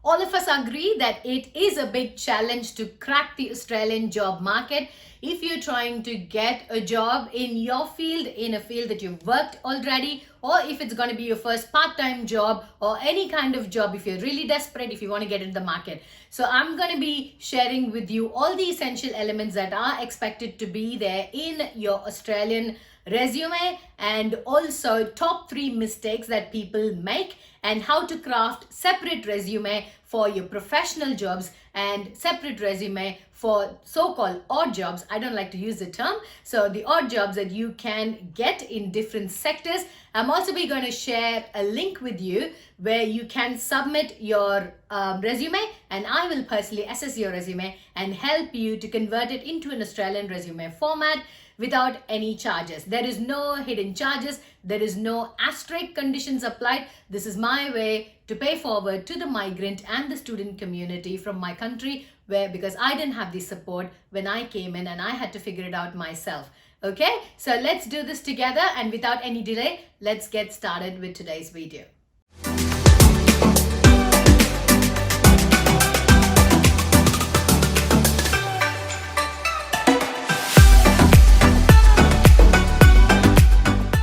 All of us agree that it is a big challenge to crack the Australian job market. If you're trying to get a job in your field, in a field that you've worked already, or if it's going to be your first part-time job or any kind of job, if you're really desperate, if you want to get into the market. So I'm going to be sharing with you all the essential elements that are expected to be there in your Australian resume, and also top 3 mistakes that people make, and how to craft separate resume for your professional jobs and separate resume for so-called odd jobs. I don't like to use the term. So the odd jobs that you can get in different sectors. I'm also going to share a link with you where you can submit your resume, and I will personally assess your resume and help you to convert it into an Australian resume format without any charges. There is no hidden charges. There is no asterisk conditions applied. This is my way to pay forward to the migrant and the student community from my country, because I didn't have the support when I came in and I had to figure it out myself. Okay, so let's do this together, and without any delay, let's get started with today's video.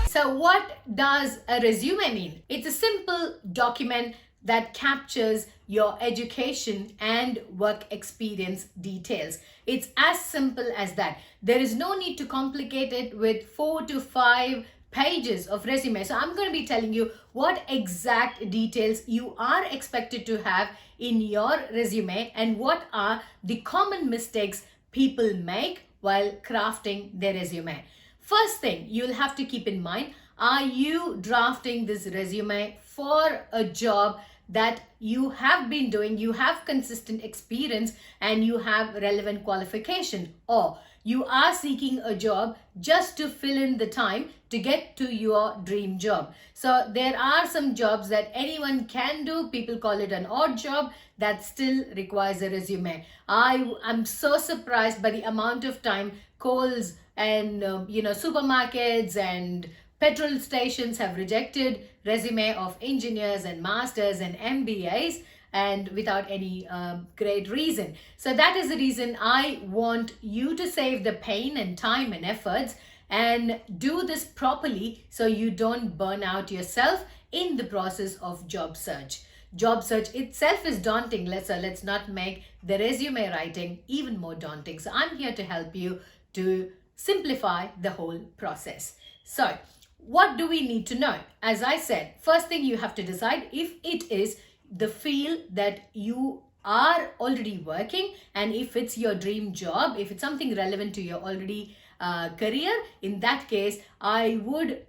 So what does a resume mean? It's a simple document that captures your education and work experience details. It's as simple as that. There is no need to complicate it with 4 to 5 pages of resume. So I'm going to be telling you what exact details you are expected to have in your resume and what are the common mistakes people make while crafting their resume. First thing you'll have to keep in mind, are you drafting this resume for a job that you have been doing, you have consistent experience, and you have relevant qualification, or you are seeking a job just to fill in the time to get to your dream job? So there are some jobs that anyone can do. People call it an odd job that still requires a resume. I am so surprised by the amount of time Coles and supermarkets and petrol stations have rejected resume of engineers and masters and MBAs, and without any great reason. So that is the reason I want you to save the pain and time and efforts and do this properly so you don't burn out yourself in the process of job search. Job search itself is daunting. Let's not make the resume writing even more daunting. So I'm here to help you to simplify the whole process. So what do we need to know? As I said, first thing you have to decide if it is the field that you are already working, and if it's your dream job, if it's something relevant to your already career. In that case, I would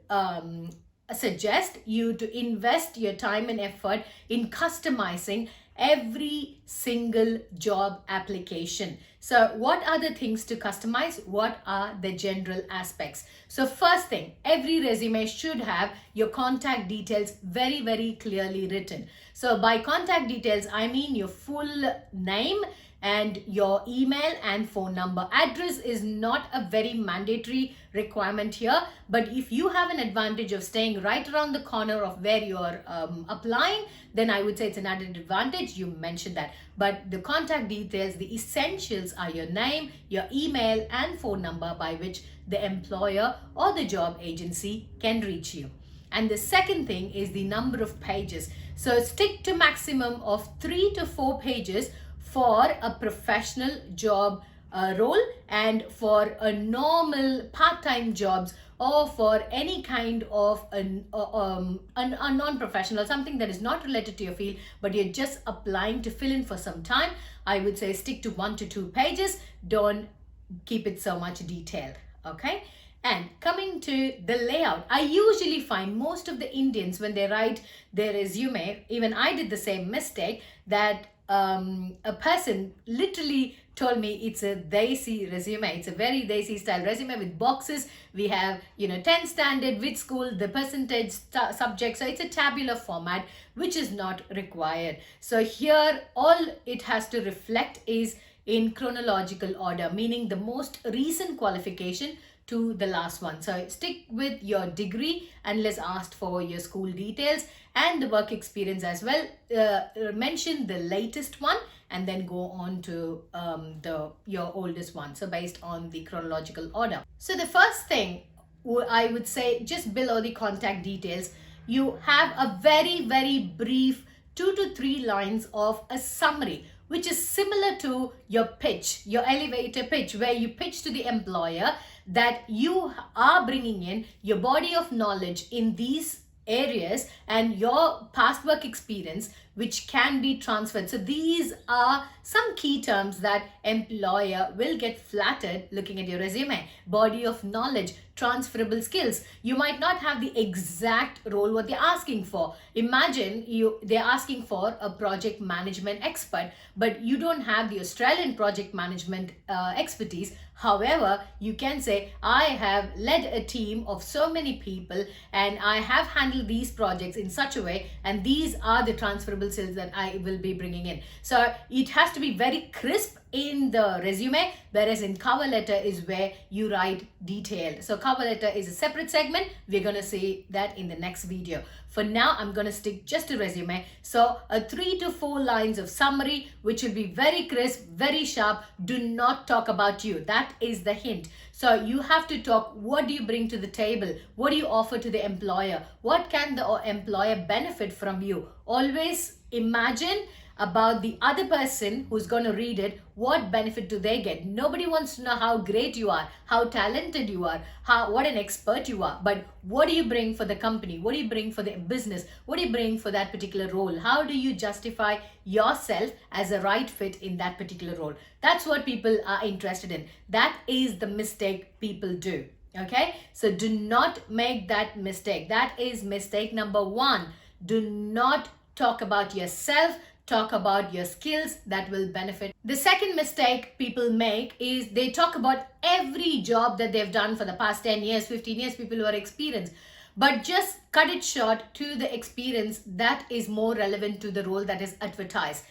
suggest you to invest your time and effort in customizing every single job application. So what are the things to customize? What are the general aspects? So first thing, every resume should have your contact details very, very clearly written. So by contact details, I mean your full name and your email and phone number. Address is not a very mandatory requirement here, but if you have an advantage of staying right around the corner of where you're applying, then I would say it's an added advantage. You mentioned that. But the contact details, the essentials are your name, your email and phone number by which the employer or the job agency can reach you. And the second thing is the number of pages. So stick to maximum of 3 to 4 pages for a professional job role, and for a normal part-time jobs, or for any kind of a non-professional, something that is not related to your field, but you're just applying to fill in for some time, I would say stick to 1 to 2 pages. Don't keep it so much detailed. Okay. And coming to the layout, I usually find most of the Indians, when they write their resume, even I did the same mistake, that a person literally told me it's a desi resume. It's a very desi style resume with boxes. We have 10 standard, which school, the percentage, subject. So it's a tabular format, which is not required. So here all it has to reflect is in chronological order, meaning the most recent qualification to the last one. So stick with your degree unless asked for your school details, and the work experience as well. Mention the latest one and then go on to your oldest one. So based on the chronological order. So the first thing I would say, just below the contact details, you have a very brief 2 to 3 lines of a summary, which is similar to your pitch, your elevator pitch, where you pitch to the employer that you are bringing in your body of knowledge in these areas and your past work experience, which can be transferred. So these are some key terms that employer will get flattered looking at your resume. Body of knowledge, transferable skills. You might not have the exact role what they're asking for. Imagine they're asking for a project management expert, but you don't have the Australian project management expertise. However, you can say, I have led a team of so many people and I have handled these projects in such a way, and these are the transferable skills that I will be bringing in. So it has to be very crisp in the resume, whereas in cover letter is where you write detailed. So cover letter is a separate segment. We're going to see that in the next video. For now, I'm going to stick just to resume. So a 3 to 4 lines of summary, which will be very crisp, very sharp. Do not talk about you. That is the hint. So you have to talk, what do you bring to the table? What do you offer to the employer? What can the employer benefit from you? Always imagine about the other person who's going to read it. What benefit do they get? Nobody wants to know how great you are, how talented you are, what an expert you are, but what do you bring for the company? What do you bring for the business? What do you bring for that particular role? How do you justify yourself as a right fit in that particular role? That's what people are interested in. That is the mistake people do. Okay, so do not make that mistake. That is mistake number 1. Do not talk about yourself. Talk about your skills that will benefit. The second mistake people make is they talk about every job that they've done for the past 10 years, 15 years, people who are experienced, but just cut it short to the experience that is more relevant to the role that is advertised.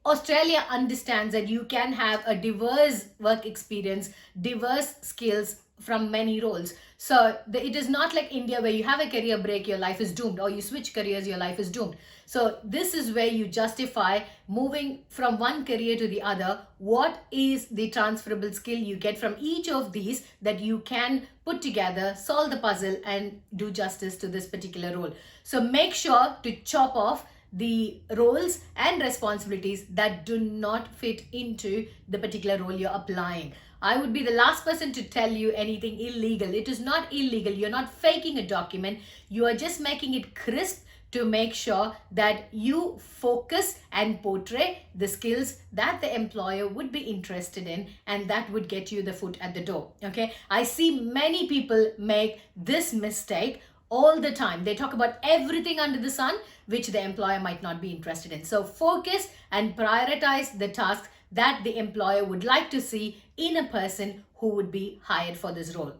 Australia understands that you can have a diverse work experience, diverse skills from many roles. So it is not like India where you have a career break, your life is doomed, or you switch careers, your life is doomed. So this is where you justify moving from one career to the other. What is the transferable skill you get from each of these that you can put together, solve the puzzle, and do justice to this particular role? So make sure to chop off the roles and responsibilities that do not fit into the particular role you're applying. I would be the last person to tell you anything illegal. It is not illegal. You're not faking a document. You are just making it crisp to make sure that you focus and portray the skills that the employer would be interested in, and that would get you the foot at the door. Okay, I see many people make this mistake all the time. They talk about everything under the sun, which the employer might not be interested in. So focus and prioritize the tasks that the employer would like to see in a person who would be hired for this role.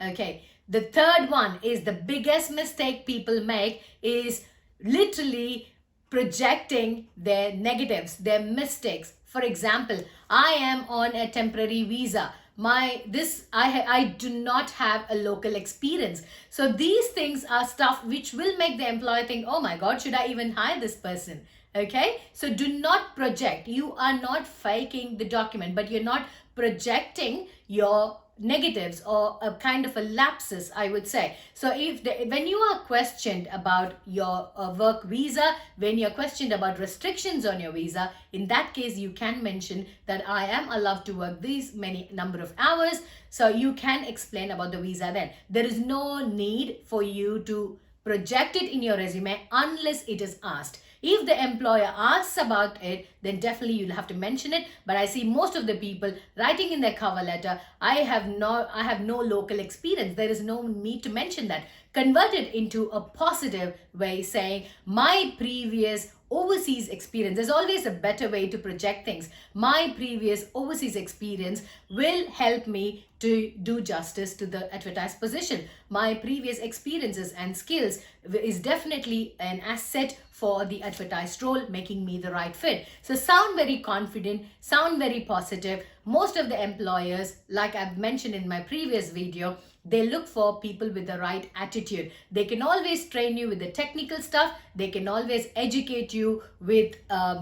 Okay, the third one is the biggest mistake people make is literally projecting their negatives, their mistakes. For example, I am on a temporary visa. I do not have a local experience. So these things are stuff which will make the employer think, oh my God, should I even hire this person? Okay, so do not project. You are not faking the document, but you're not projecting your negatives or a kind of a lapses, I would say. So when you are questioned about your work visa, when you're questioned about restrictions on your visa, in that case you can mention that I am allowed to work these many number of hours. So you can explain about the visa then. There is no need for you to project it in your resume unless it is asked. If the employer asks about it, then definitely you'll have to mention it. But I see most of the people writing in their cover letter, I have no local experience. There is no need to mention that. Convert it into a positive way, saying my previous overseas experience. There's always a better way to project things. My previous overseas experience will help me to do justice to the advertised position. My previous experiences and skills is definitely an asset for the advertised role, making me the right fit. So sound very confident, sound very positive. Most of the employers, like I've mentioned in my previous video, they look for people with the right attitude. They can always train you with the technical stuff. They can always educate you with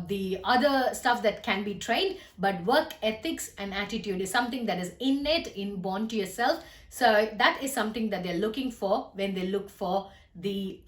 the other stuff that can be trained. But work ethics and attitude is something that is innate, inborn to yourself. So that is something that they're looking for when they look for the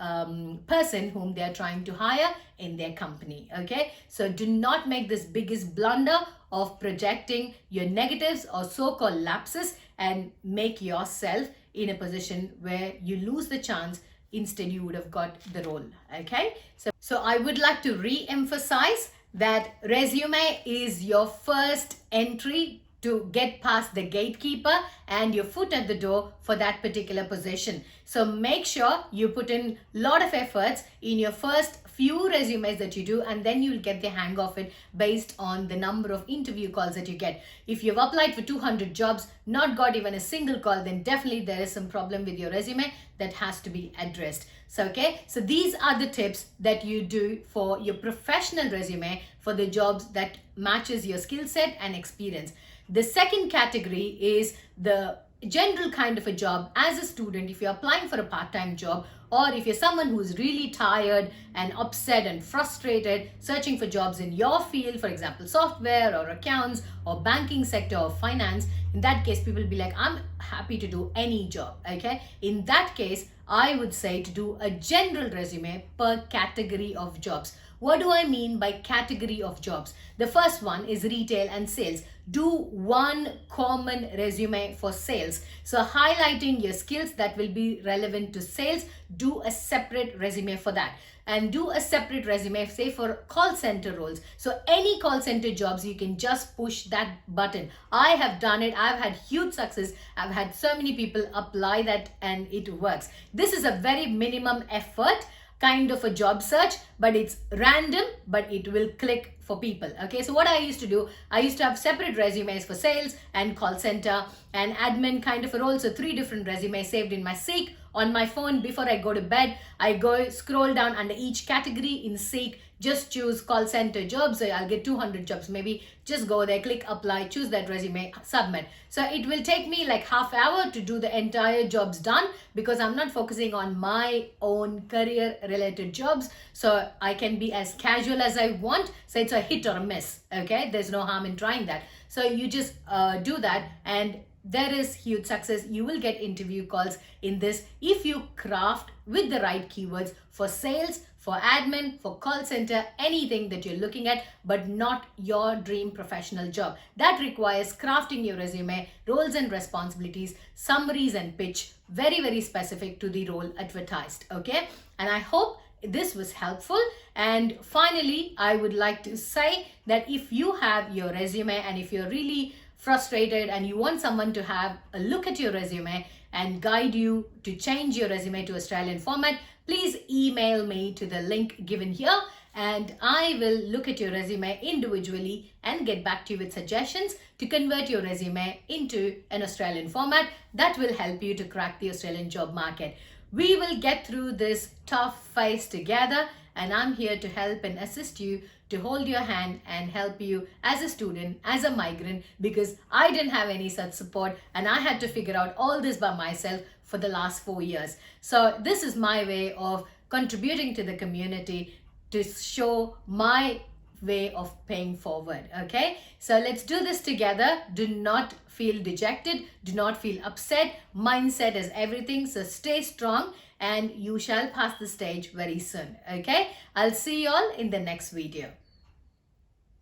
person whom they're trying to hire in their company. Okay, so do not make this biggest blunder of projecting your negatives or so-called lapses and make yourself in a position where you lose the chance. Instead, you would have got the role. Okay, so I would like to re-emphasize that resume is your first entry to get past the gatekeeper and your foot at the door for that particular position. So make sure you put in a lot of efforts in your first few resumes that you do, and then you'll get the hang of it based on the number of interview calls that you get. If you've applied for 200 jobs, not got even a single call, then definitely there is some problem with your resume that has to be addressed. So so these are the tips that you do for your professional resume for the jobs that matches your skill set and experience. The second category is the general kind of a job. As a student, if you're applying for a part-time job, or if you're someone who's really tired and upset and frustrated searching for jobs in your field, for example, software or accounts or banking sector or finance, in that case, people will be like, I'm happy to do any job. Okay, in that case, I would say to do a general resume per category of jobs. What do I mean by category of jobs? The first one is retail and sales. Do one common resume for sales. So highlighting your skills that will be relevant to sales, do a separate resume for that. And do a separate resume, say for call center roles. So any call center jobs, you can just push that button. I have done it. I've had huge success. I've had so many people apply that and it works. This is a very minimum effort kind of a job search, but it's random, but it will click for people. Okay, so what I used to do, I used to have separate resumes for sales and call center and admin kind of a role. So 3 different resumes saved in my Seek on my phone. Before I go to bed, I go scroll down under each category in Seek, just choose call center jobs. So I'll get 200 jobs, maybe just go there, click apply, choose that resume, submit. So it will take me like half hour to do the entire jobs done, because I'm not focusing on my own career related jobs. So I can be as casual as I want. So it's a hit or a miss. Okay, there's no harm in trying that. So you just do that, and there is huge success. You will get interview calls in this if you craft with the right keywords for sales, for admin, for call center, anything that you're looking at, but not your dream professional job. That requires crafting your resume, roles and responsibilities, summaries and pitch, very, very specific to the role advertised. Okay, and I hope this was helpful. And finally, I would like to say that if you have your resume and if you're really frustrated and you want someone to have a look at your resume and guide you to change your resume to Australian format, please email me to the link given here, and I will look at your resume individually and get back to you with suggestions to convert your resume into an Australian format that will help you to crack the Australian job market. We will get through this tough phase together, and I'm here to help and assist you, to hold your hand and help you as a student, as a migrant, because I didn't have any such support and I had to figure out all this by myself for the last 4 years. So this is my way of contributing to the community to show my way of paying forward. Okay, so let's do this together. Do not feel dejected, do not feel upset. Mindset is everything, so stay strong and you shall pass the stage very soon. Okay, I'll see you all in the next video.